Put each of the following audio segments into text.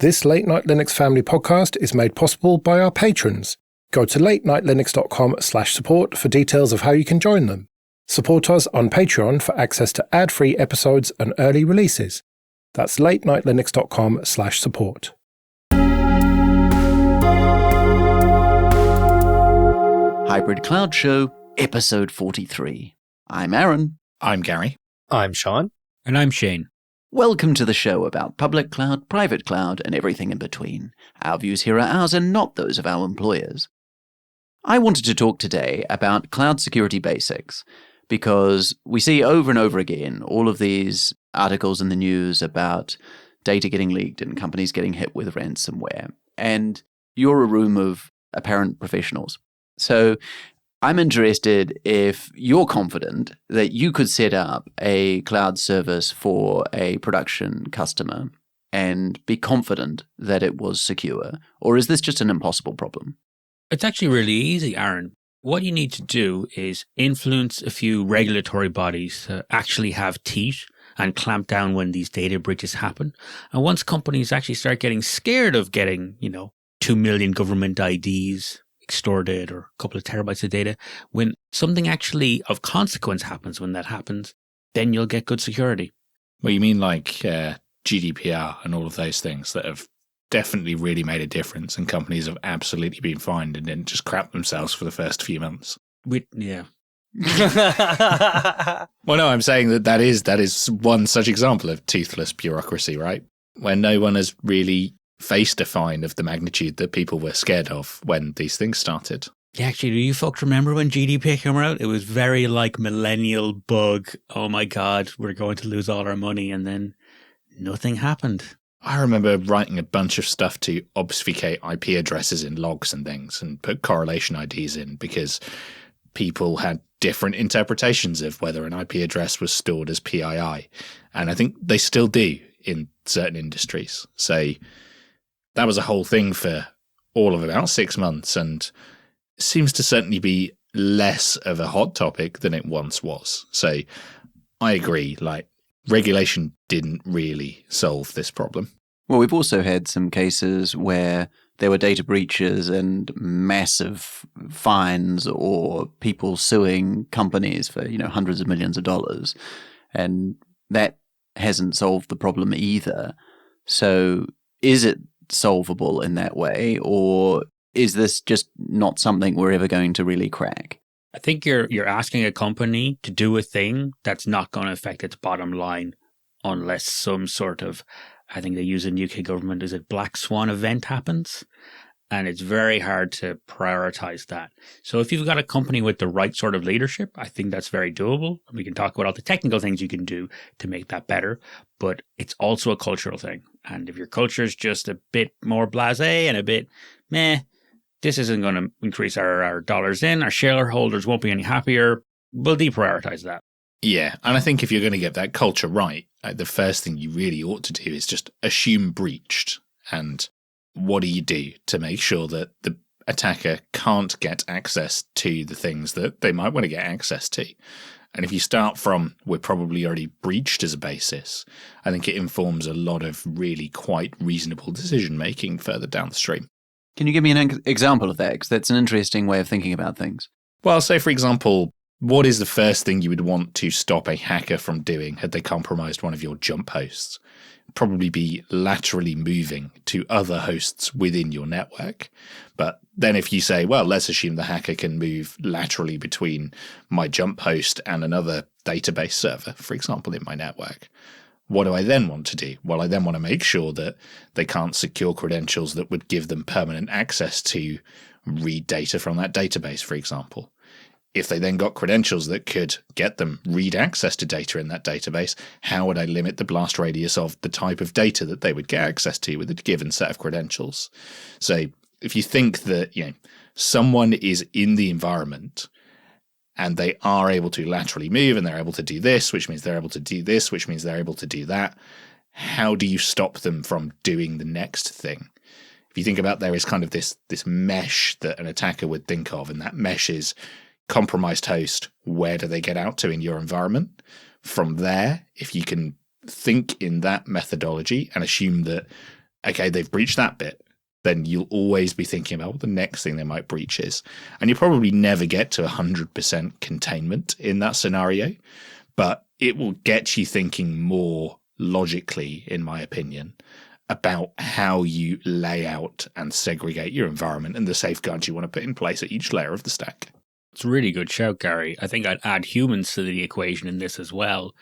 This Late Night Linux Family podcast is made possible by our patrons. Go to latenightlinux.com/support for details of how you can join them. Support us on Patreon for access to ad-free episodes and early releases. That's latenightlinux.com/support. Hybrid Cloud Show, episode 43. I'm Aaron. I'm Gary. I'm Sean. And I'm Shane. Welcome to the show about public cloud, private cloud, and everything in between. Our views here are ours and not those of our employers. I wanted to talk today about cloud security basics, because we see over and over again all of these articles in the news about data getting leaked and companies getting hit with ransomware. And you're a room of apparent professionals. So I'm interested if you're confident that you could set up a cloud service for a production customer and be confident that it was secure, or is this just an impossible problem? It's actually really easy, Aaron. What you need to do is influence a few regulatory bodies to actually have teeth and clamp down when these data breaches happen. And once companies actually start getting scared of getting, 2 million government IDs extorted or a couple of terabytes of data, when something actually of consequence happens, when that happens, then you'll get good security. Well, you mean like GDPR and all of those things that have definitely really made a difference, and companies have absolutely been fined and didn't just crap themselves for the first few months. Yeah. Well, no, I'm saying that is one such example of toothless bureaucracy, right? Where no one has really faced a fine of the magnitude that people were scared of when these things started. Yeah, actually, do you folks remember when GDPR came out? It was very like millennial bug. Oh my God, we're going to lose all our money. And then nothing happened. I remember writing a bunch of stuff to obfuscate IP addresses in logs and things and put correlation IDs in because people had different interpretations of whether an IP address was stored as PII. And I think they still do in certain industries. So that was a whole thing for all of about 6 months, and it seems to certainly be less of a hot topic than it once was. So I agree, regulation didn't really solve this problem. Well, we've also had some cases where there were data breaches and massive fines or people suing companies for, hundreds of millions of dollars. And that hasn't solved the problem either. So is it solvable in that way, or is this just not something we're ever going to really crack? I think you're asking a company to do a thing that's not going to affect its bottom line unless some sort of, I think they use in UK government, is it black swan event happens? And it's very hard to prioritize that. So if you've got a company with the right sort of leadership, I think that's very doable. We can talk about all the technical things you can do to make that better, but it's also a cultural thing. And if your culture is just a bit more blasé and a bit meh, this isn't going to increase our dollars in, our shareholders won't be any happier, we'll deprioritize that. Yeah, and I think if you're going to get that culture right, the first thing you really ought to do is just assume breached. And what do you do to make sure that the attacker can't get access to the things that they might want to get access to? And if you start from, we're probably already breached as a basis, I think it informs a lot of really quite reasonable decision-making further down the stream. Can you give me an example of that? Because that's an interesting way of thinking about things. Well, say, for example, what is the first thing you would want to stop a hacker from doing had they compromised one of your jump hosts? Probably be laterally moving to other hosts within your network. But then if you say, well, let's assume the hacker can move laterally between my jump host and another database server, for example, in my network, what do I then want to do? Well, I then want to make sure that they can't secure credentials that would give them permanent access to read data from that database, for example. If they then got credentials that could get them read access to data in that database, how would I limit the blast radius of the type of data that they would get access to with a given set of credentials? So if you think that, someone is in the environment and they are able to laterally move and they're able to do this, which means they're able to do this, which means they're able to do that, how do you stop them from doing the next thing? If you think about, there is kind of this mesh that an attacker would think of, and that mesh is compromised host, where do they get out to in your environment? From there, if you can think in that methodology and assume that okay, they've breached that bit, then you'll always be thinking about what the next thing they might breach is. And you probably never get to 100% containment in that scenario, but it will get you thinking more logically, in my opinion, about how you lay out and segregate your environment and the safeguards you want to put in place at each layer of the stack. It's a really good shout, Gary. I think I'd add humans to the equation in this as well,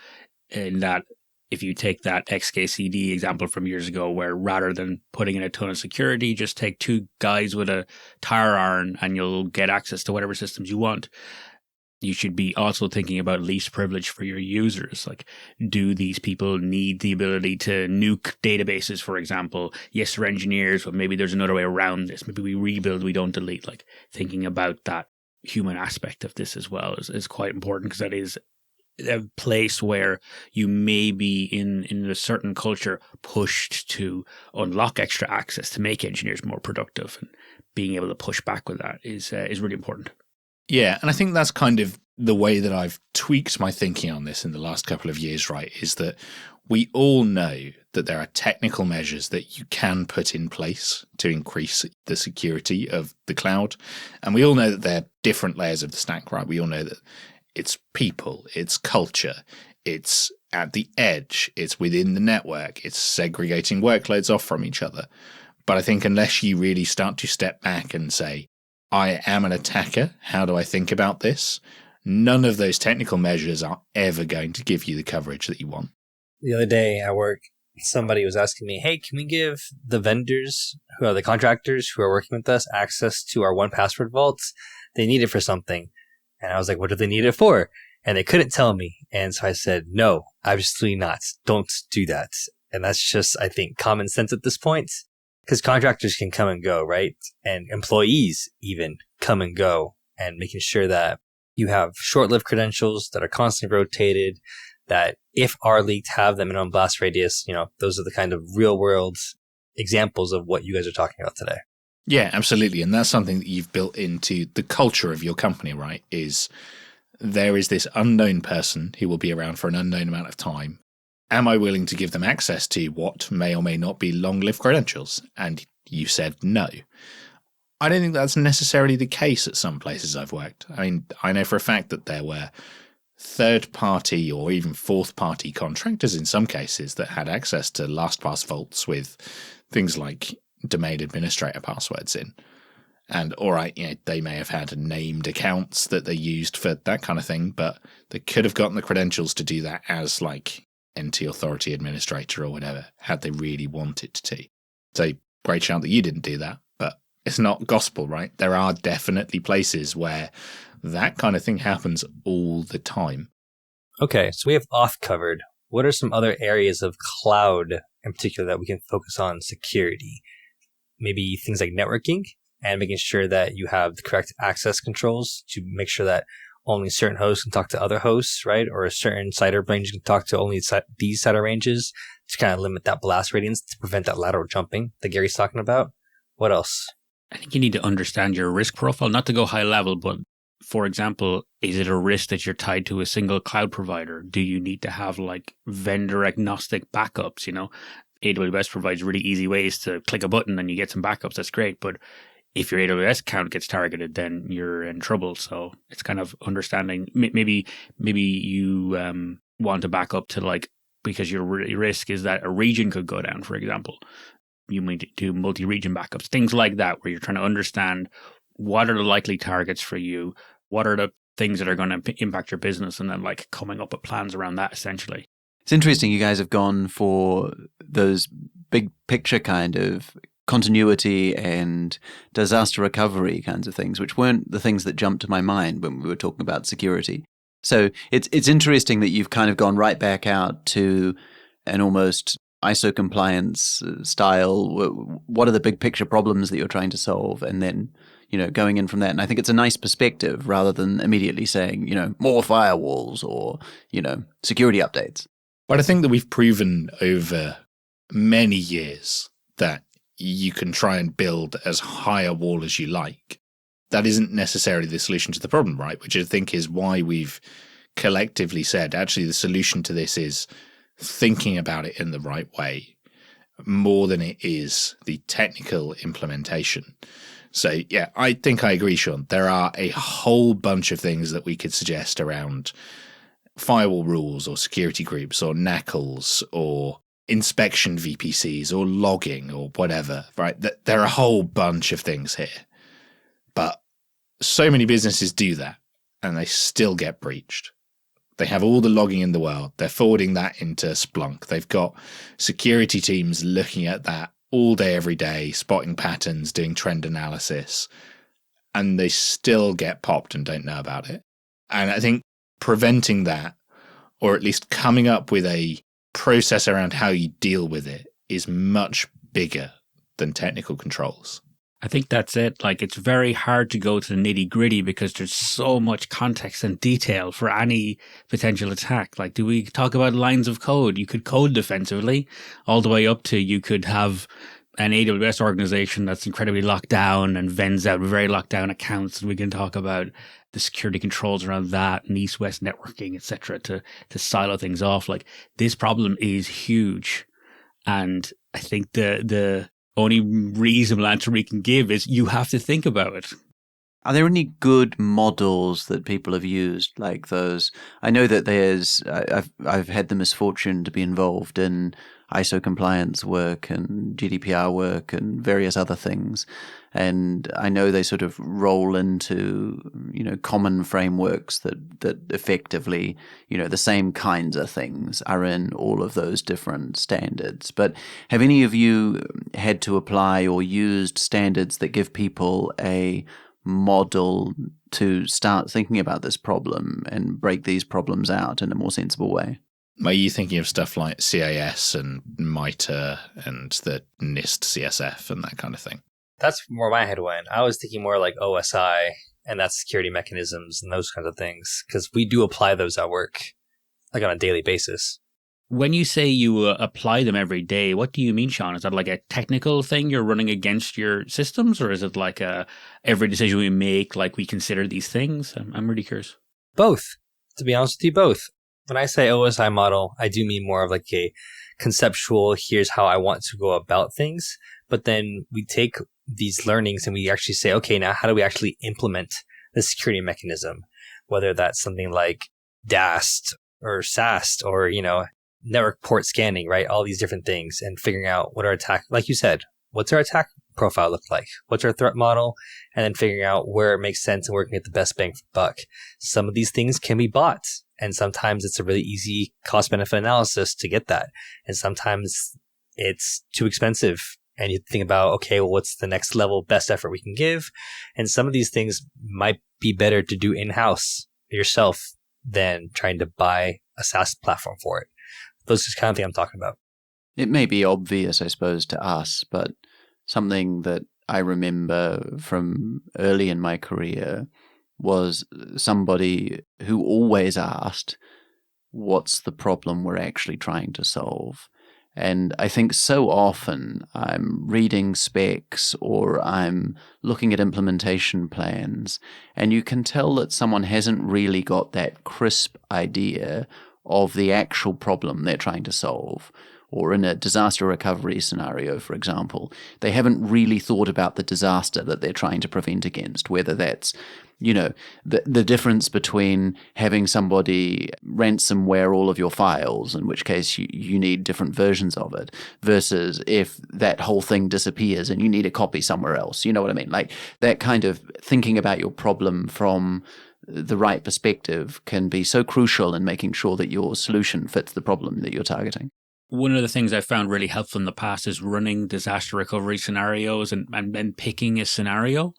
in that if you take that XKCD example from years ago, where rather than putting in a ton of security, just take two guys with a tire iron and you'll get access to whatever systems you want. You should be also thinking about least privilege for your users. Like, do these people need the ability to nuke databases, for example? Yes, they're engineers, but maybe there's another way around this. Maybe we rebuild, we don't delete. Like, thinking about that human aspect of this as well is quite important, because that is a place where you may be in a certain culture pushed to unlock extra access to make engineers more productive, and being able to push back with that is really important. Yeah, and I think that's kind of the way that I've tweaked my thinking on this in the last couple of years, right, is that we all know that there are technical measures that you can put in place to increase the security of the cloud. And we all know that there are different layers of the stack, right? We all know that it's people, it's culture, it's at the edge, it's within the network, it's segregating workloads off from each other. But I think unless you really start to step back and say, I am an attacker, how do I think about this? None of those technical measures are ever going to give you the coverage that you want. The other day at work, somebody was asking me, hey, can we give the vendors, who are the contractors who are working with us, access to our 1Password vaults? They need it for something. And I was like, what do they need it for? And they couldn't tell me. And so I said, no, absolutely not. Don't do that. And that's just, I think, common sense at this point. Because contractors can come and go, right? And employees even come and go, and making sure that you have short-lived credentials that are constantly rotated, that if are leaked, have them in on blast radius. You know, those are the kind of real-world examples of what you guys are talking about today. Yeah, absolutely. And that's something that you've built into the culture of your company, right? Is there is this unknown person who will be around for an unknown amount of time. Am I willing to give them access to what may or may not be long-lived credentials? And you said no. I don't think that's necessarily the case at some places I've worked. I mean, I know for a fact that there were third-party or even fourth-party contractors in some cases that had access to LastPass vaults with things like domain administrator passwords in. And all right, you know, they may have had named accounts that they used for that kind of thing, but they could have gotten the credentials to do that as like NT Authority Administrator or whatever, had they really wanted to. So great shout that you didn't do that, but it's not gospel, right? There are definitely places where that kind of thing happens all the time. Okay, so we have auth covered. What are some other areas of cloud in particular that we can focus on security? Maybe things like networking and making sure that you have the correct access controls to make sure that only certain hosts can talk to other hosts, right? Or a certain CIDR range can talk to only these CIDR ranges to kind of limit that blast radius to prevent that lateral jumping that Gary's talking about. What else? I think you need to understand your risk profile, not to go high level, but for example, is it a risk that you're tied to a single cloud provider? Do you need to have like vendor agnostic backups? You know, AWS provides really easy ways to click a button and you get some backups. That's great. But if your AWS account gets targeted, then you're in trouble. So it's kind of understanding. Maybe you want to back up to like, because your risk is that a region could go down, for example. You might do multi-region backups, things like that, where you're trying to understand what are the likely targets for you, what are the things that are going to impact your business, and then like coming up with plans around that essentially. It's interesting you guys have gone for those big picture kind of continuity and disaster recovery kinds of things, which weren't the things that jumped to my mind when we were talking about security. So it's interesting that you've kind of gone right back out to an almost ISO compliance style. What are the big picture problems that you're trying to solve? And then, you know, going in from that. And I think it's a nice perspective rather than immediately saying, you know, more firewalls or, you know, security updates. But I think that we've proven over many years that you can try and build as high a wall as you like. That isn't necessarily the solution to the problem, right? Which I think is why we've collectively said, actually, the solution to this is thinking about it in the right way. more than it is the technical implementation. So yeah, I think I agree, Sean. There are a whole bunch of things that we could suggest around firewall rules or security groups or NACLs or inspection VPCs or logging or whatever, right? There are a whole bunch of things here. But so many businesses do that and they still get breached. They have all the logging in the world. They're forwarding that into Splunk. They've got security teams looking at that all day, every day, spotting patterns, doing trend analysis, and they still get popped and don't know about it. And I think preventing that, or at least coming up with a process around how you deal with it, is much bigger than technical controls. I think that's it. Like, it's very hard to go to the nitty gritty because there's so much context and detail for any potential attack. Like, do we talk about lines of code? You could code defensively all the way up to you could have an AWS organization that's incredibly locked down and vends out very locked down accounts. And we can talk about the security controls around that and east-west networking, etc., to silo things off. Like, this problem is huge. And I think the only reasonable answer we can give is you have to think about it. Are there any good models that people have used like those? I know that I've had the misfortune to be involved in ISO compliance work and GDPR work and various other things. And I know they sort of roll into, common frameworks that effectively, the same kinds of things are in all of those different standards. But have any of you had to apply or used standards that give people a model to start thinking about this problem and break these problems out in a more sensible way? Are you thinking of stuff like CIS and MITRE and the NIST CSF and that kind of thing? That's where my head went. I was thinking more like OSI, and that's security mechanisms and those kinds of things, because we do apply those at work, like on a daily basis. When you say you apply them every day, what do you mean, Sean? Is that like a technical thing you're running against your systems, or is it like every decision we make, like we consider these things? I'm really curious. Both. To be honest with you, both. When I say OSI model, I do mean more of like a conceptual, here's how I want to go about things. But then we take these learnings and we actually say, okay, now how do we actually implement the security mechanism? Whether that's something like DAST or SAST or, network port scanning, right? All these different things, and figuring out what our attack, like you said, what's our attack profile look like? What's our threat model? And then figuring out where it makes sense and where we can get the best bang for buck. Some of these things can be bought, and sometimes it's a really easy cost benefit analysis to get that. And sometimes it's too expensive. And you think about, okay, well, what's the next level best effort we can give? And some of these things might be better to do in-house yourself than trying to buy a SaaS platform for it. Those are the kind of thing I'm talking about. It may be obvious, I suppose, to us, but something that I remember from early in my career was somebody who always asked, what's the problem we're actually trying to solve? And I think so often I'm reading specs or I'm looking at implementation plans, and you can tell that someone hasn't really got that crisp idea of the actual problem they're trying to solve. Or in a disaster recovery scenario, for example, they haven't really thought about the disaster that they're trying to prevent against, whether that's, the difference between having somebody ransomware all of your files, in which case you need different versions of it, versus if that whole thing disappears and you need a copy somewhere else. You know what I mean? Like that kind of thinking about your problem from the right perspective can be so crucial in making sure that your solution fits the problem that you're targeting. One of the things I found really helpful in the past is running disaster recovery scenarios and picking a scenario,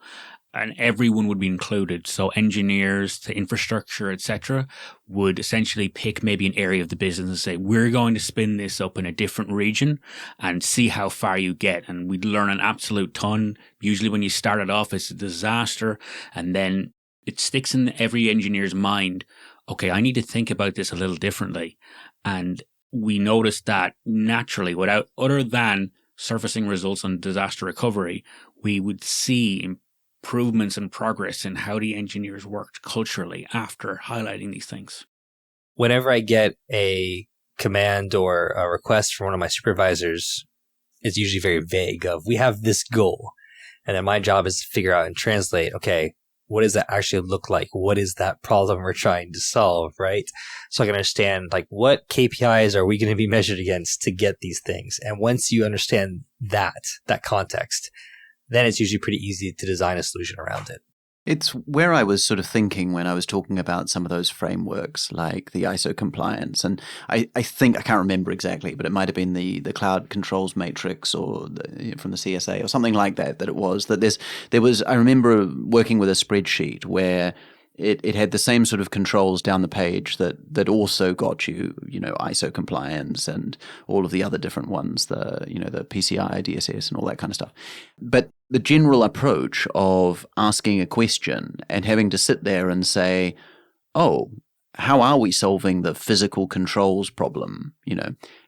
and everyone would be included. So engineers to infrastructure, etc., would essentially pick maybe an area of the business and say, we're going to spin this up in a different region and see how far you get. And we'd learn an absolute ton. Usually when you start it off, it's a disaster, and then it sticks in every engineer's mind, okay, I need to think about this a little differently. And we noticed that naturally, without other than surfacing results on disaster recovery, we would see improvements and progress in how the engineers worked culturally after highlighting these things. Whenever I get a command or a request from one of my supervisors it's usually very vague of, we have this goal. And then my job is to figure out and translate, okay, what does that actually look like? What is that problem we're trying to solve, right? So I can understand, like, what KPIs are we going to be measured against to get these things? And once you understand that context, then it's usually pretty easy to design a solution around it. It's where I was sort of thinking when I was talking about some of those frameworks, like the ISO compliance. And I think, I can't remember exactly, but it might have been the cloud controls matrix or from the CSA or something like that it was. That there was, I remember working with a spreadsheet where it had the same sort of controls down the page that also got you, ISO compliance and all of the other different ones, the PCI, DSS and all that kind of stuff. But the general approach of asking a question and having to sit there and say, oh, how are we solving the physical controls problem?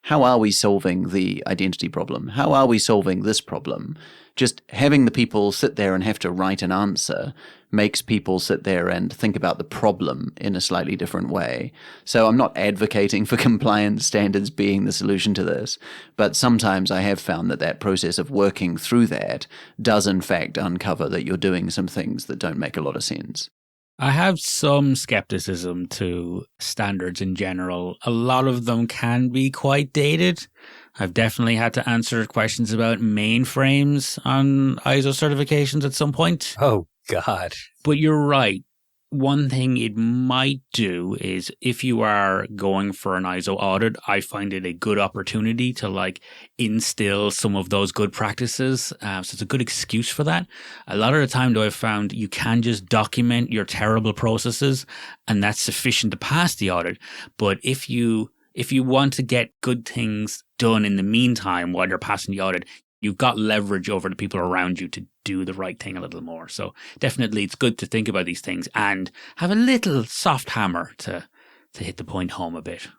How are we solving the identity problem? How are we solving this problem? Just having the people sit there and have to write an answer makes people sit there and think about the problem in a slightly different way. So I'm not advocating for compliance standards being the solution to this, but sometimes I have found that process of working through that does in fact uncover that you're doing some things that don't make a lot of sense. I have some skepticism to standards in general. A lot of them can be quite dated. I've definitely had to answer questions about mainframes on ISO certifications at some point. Oh, God. But you're right. One thing it might do is if you are going for an ISO audit, I find it a good opportunity to instill some of those good practices. So it's a good excuse for that. A lot of the time, though, I've found you can just document your terrible processes and that's sufficient to pass the audit. But if you want to get good things done in the meantime while you're passing the audit, you've got leverage over the people around you to do the right thing a little more. So definitely it's good to think about these things and have a little soft hammer to hit the point home a bit.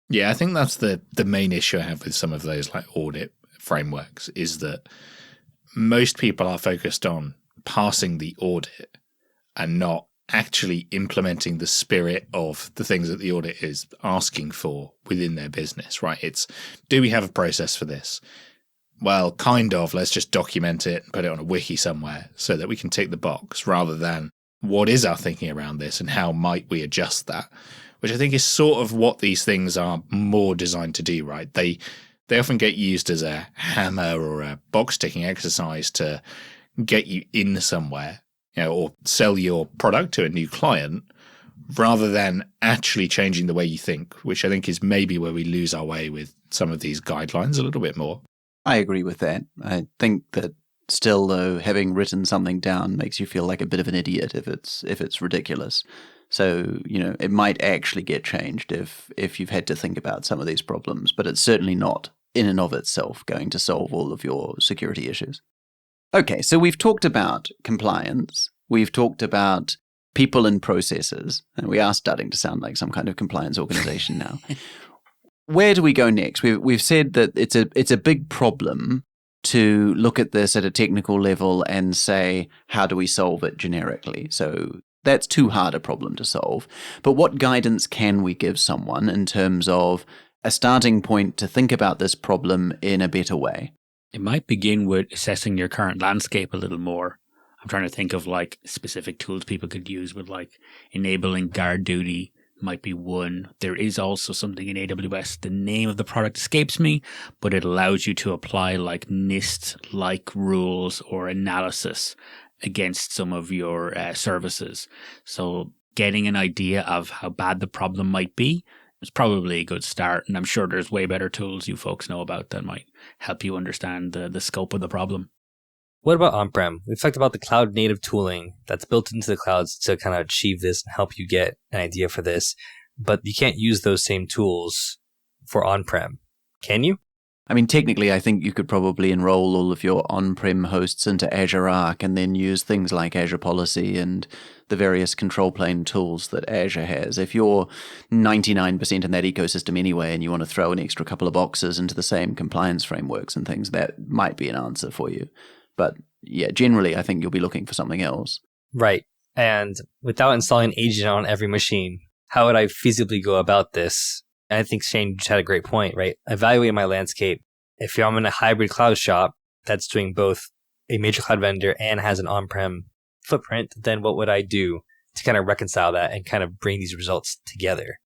Yeah, I think that's the main issue I have with some of those audit frameworks is that most people are focused on passing the audit and not actually implementing the spirit of the things that the audit is asking for within their business, right? It's, do we have a process for this? Well, kind of. Let's just document it and put it on a wiki somewhere so that we can tick the box, rather than what is our thinking around this and how might we adjust that, which I think is sort of what these things are more designed to do, right? They often get used as a hammer or a box ticking exercise to get you in somewhere, or sell your product to a new client, rather than actually changing the way you think, which I think is maybe where we lose our way with some of these guidelines a little bit more. I agree with that. I think that still, though, having written something down makes you feel like a bit of an idiot if it's ridiculous. So, it might actually get changed if you've had to think about some of these problems, but it's certainly not in and of itself going to solve all of your security issues. Okay, so we've talked about compliance. We've talked about people and processes, and we are starting to sound like some kind of compliance organization now. Where do we go next? We've said that it's a big problem to look at this at a technical level and say, how do we solve it generically? So that's too hard a problem to solve. But what guidance can we give someone in terms of a starting point to think about this problem in a better way? It might begin with assessing your current landscape a little more. I'm trying to think of specific tools people could use with enabling guard duty. Might be one. There is also something in AWS. The name of the product escapes me, but it allows you to apply NIST-like rules or analysis against some of your services. So getting an idea of how bad the problem might be is probably a good start. And I'm sure there's way better tools you folks know about that might help you understand the scope of the problem. What about on-prem? We've talked about the cloud native tooling that's built into the clouds to kind of achieve this and help you get an idea for this. But you can't use those same tools for on-prem. Can you? I mean, technically, I think you could probably enroll all of your on-prem hosts into Azure Arc and then use things like Azure Policy and the various control plane tools that Azure has. If you're 99% in that ecosystem anyway and you want to throw an extra couple of boxes into the same compliance frameworks and things, that might be an answer for you. But yeah, generally, I think you'll be looking for something else. Right. And without installing an agent on every machine, how would I feasibly go about this? And I think Shane just had a great point, right? Evaluate my landscape, if I'm in a hybrid cloud shop that's doing both a major cloud vendor and has an on-prem footprint, then what would I do to kind of reconcile that and kind of bring these results together?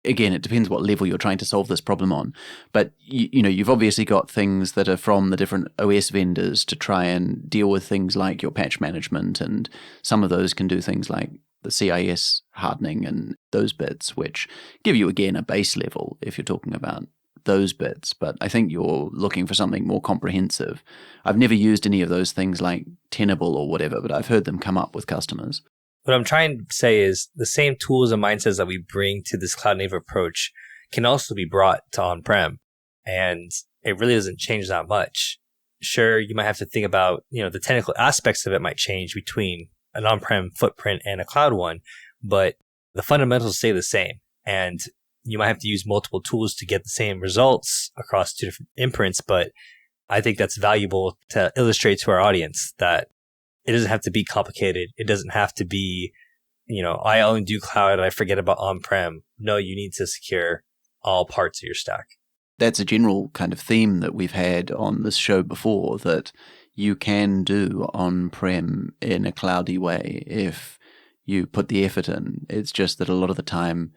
Again, it depends what level you're trying to solve this problem on. But you've obviously got things that are from the different OS vendors to try and deal with things like your patch management, and some of those can do things like the CIS hardening and those bits, which give you, again, a base level if you're talking about those bits. But I think you're looking for something more comprehensive. I've never used any of those things like Tenable or whatever, but I've heard them come up with customers. What I'm trying to say is the same tools and mindsets that we bring to this cloud native approach can also be brought to on-prem. And it really doesn't change that much. Sure, you might have to think about, the technical aspects of it might change between an on-prem footprint and a cloud one, but the fundamentals stay the same. And you might have to use multiple tools to get the same results across two different imprints. But I think that's valuable to illustrate to our audience that it doesn't have to be complicated. It doesn't have to be, I only do cloud and I forget about on-prem. No, you need to secure all parts of your stack. That's a general kind of theme that we've had on this show before, that you can do on-prem in a cloudy way if you put the effort in. It's just that a lot of the time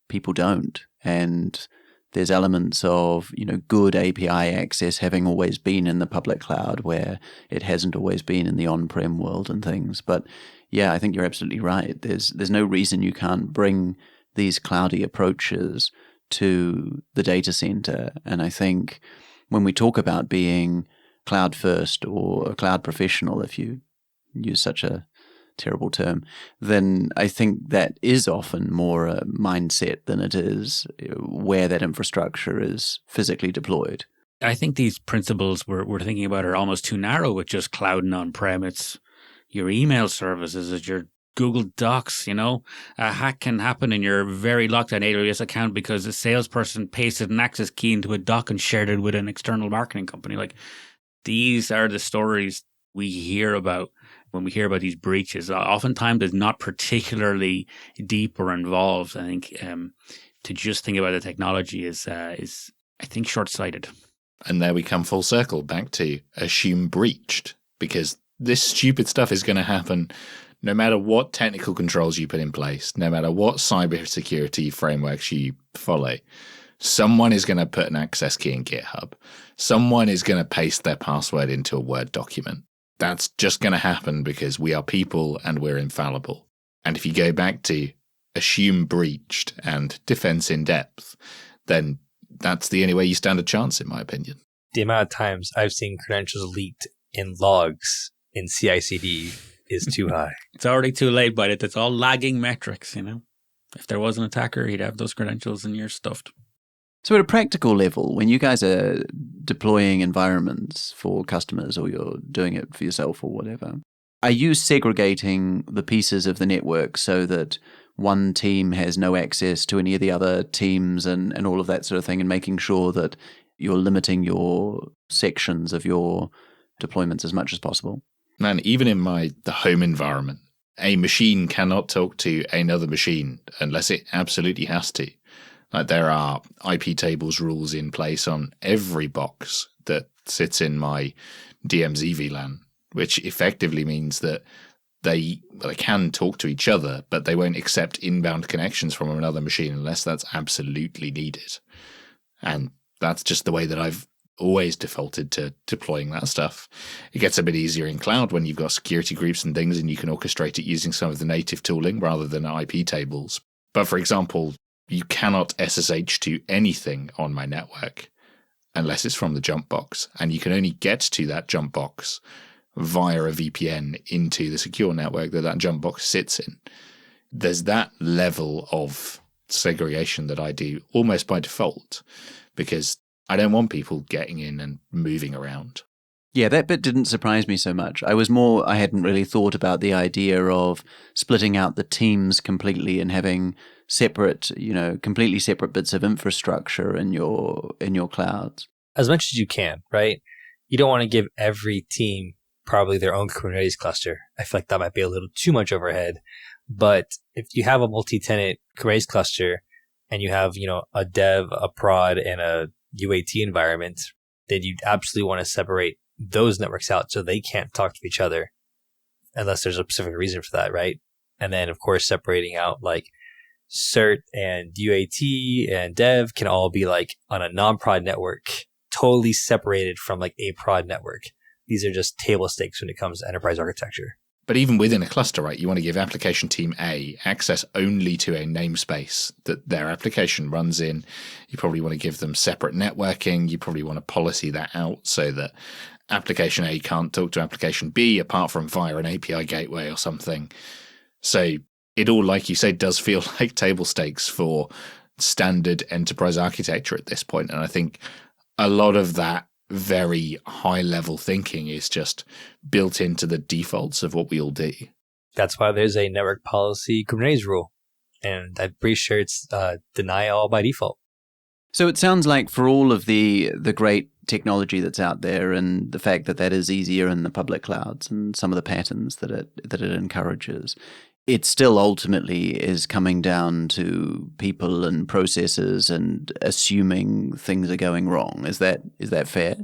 people don't. And there's elements of, good API access having always been in the public cloud where it hasn't always been in the on-prem world and things. But yeah, I think you're absolutely right. There's no reason you can't bring these cloudy approaches to the data center. And I think when we talk about being cloud first or a cloud professional, if you use such a terrible term, then I think that is often more a mindset than it is where that infrastructure is physically deployed. I think these principles we're thinking about are almost too narrow with just cloud and on-prem. It's your email services, it's your Google Docs, A hack can happen in your very locked down AWS account because a salesperson pasted an access key into a doc and shared it with an external marketing company. Like, these are the stories we hear about when we hear about these breaches. Oftentimes it's not particularly deep or involved. I think to just think about the technology is I think, short-sighted. And there we come full circle back to assume breached, because this stupid stuff is going to happen no matter what technical controls you put in place, no matter what cybersecurity frameworks you follow. Someone is going to put an access key in GitHub. Someone is going to paste their password into a Word document. That's just going to happen because we are people and we're infallible. And if you go back to assume breached and defense in depth, then that's the only way you stand a chance, in my opinion. The amount of times I've seen credentials leaked in logs in CI/CD is too high. It's already too late, but it's all lagging metrics, If there was an attacker, he'd have those credentials and you're stuffed. So at a practical level, when you guys are deploying environments for customers or you're doing it for yourself or whatever, are you segregating the pieces of the network so that one team has no access to any of the other teams and all of that sort of thing, and making sure that you're limiting your sections of your deployments as much as possible? Man, even in the home environment, a machine cannot talk to another machine unless it absolutely has to. Like, there are IP tables rules in place on every box that sits in my DMZ VLAN, which effectively means that they can talk to each other, but they won't accept inbound connections from another machine unless that's absolutely needed. And that's just the way that I've always defaulted to deploying that stuff. It gets a bit easier in cloud when you've got security groups and things and you can orchestrate it using some of the native tooling rather than IP tables. But for example, you cannot SSH to anything on my network unless it's from the jump box. And you can only get to that jump box via a VPN into the secure network that jump box sits in. There's that level of segregation that I do almost by default because I don't want people getting in and moving around. Yeah, that bit didn't surprise me so much. I hadn't really thought about the idea of splitting out the teams completely and having separate, completely separate bits of infrastructure in your clouds. As much as you can, right? You don't want to give every team probably their own Kubernetes cluster. I feel like that might be a little too much overhead. But if you have a multi-tenant Kubernetes cluster and you have, a dev, a prod, and a UAT environment, then you'd absolutely want to separate those networks out so they can't talk to each other unless there's a specific reason for that, right? And then, of course, separating out like CERT and UAT and dev can all be like on a non-prod network, totally separated from like a prod network. These are just table stakes when it comes to enterprise architecture. But even within a cluster, right, you want to give application team A access only to a namespace that their application runs in. You probably want to give them separate networking. You probably want to policy that out so that application A can't talk to application B apart from via an API gateway or something. So it all, like you say, does feel like table stakes for standard enterprise architecture at this point. And I think a lot of that very high level thinking is just built into the defaults of what we all do. That's why there's a network policy Kubernetes rule. And I'm pretty sure it's deny all by default. So it sounds like for all of the great technology that's out there and the fact that is easier in the public clouds and some of the patterns that it encourages, it still ultimately is coming down to people and processes and assuming things are going wrong. Is that fair?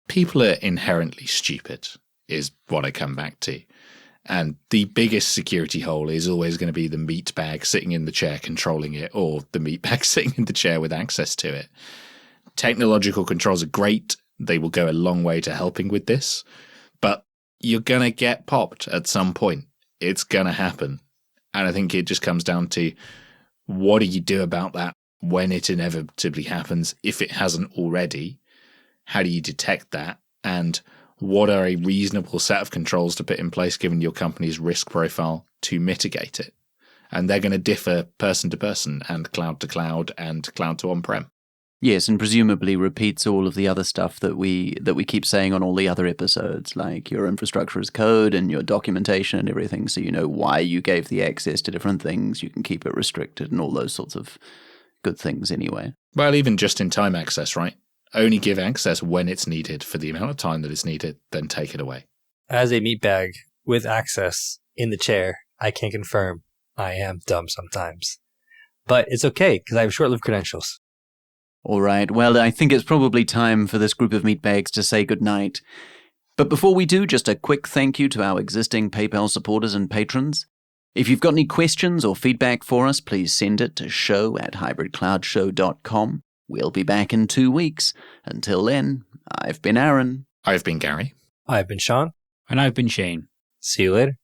People are inherently stupid, is what I come back to. And the biggest security hole is always going to be the meat bag sitting in the chair controlling it, or the meat bag sitting in the chair with access to it. Technological controls are great. They will go a long way to helping with this. But you're going to get popped at some point. It's going to happen. And I think it just comes down to what do you do about that when it inevitably happens, if it hasn't already? How do you detect that? And what are a reasonable set of controls to put in place given your company's risk profile to mitigate it? And they're going to differ person to person and cloud to cloud and cloud to on-prem. Yes, and presumably repeats all of the other stuff that we keep saying on all the other episodes, like your infrastructure as code and your documentation and everything, so you know why you gave the access to different things, you can keep it restricted and all those sorts of good things anyway. Well, even just-in-time access, right? Only give access when it's needed for the amount of time that it's needed, then take it away. As a meat bag with access in the chair, I can confirm I am dumb sometimes. But it's okay, because I have short-lived credentials. All right, well, I think it's probably time for this group of meatbags to say goodnight. But before we do, just a quick thank you to our existing PayPal supporters and patrons. If you've got any questions or feedback for us, please send it to show@hybridcloudshow.com. We'll be back in 2 weeks. Until then, I've been Aaron. I've been Gary. I've been Sean. And I've been Shane. See you later.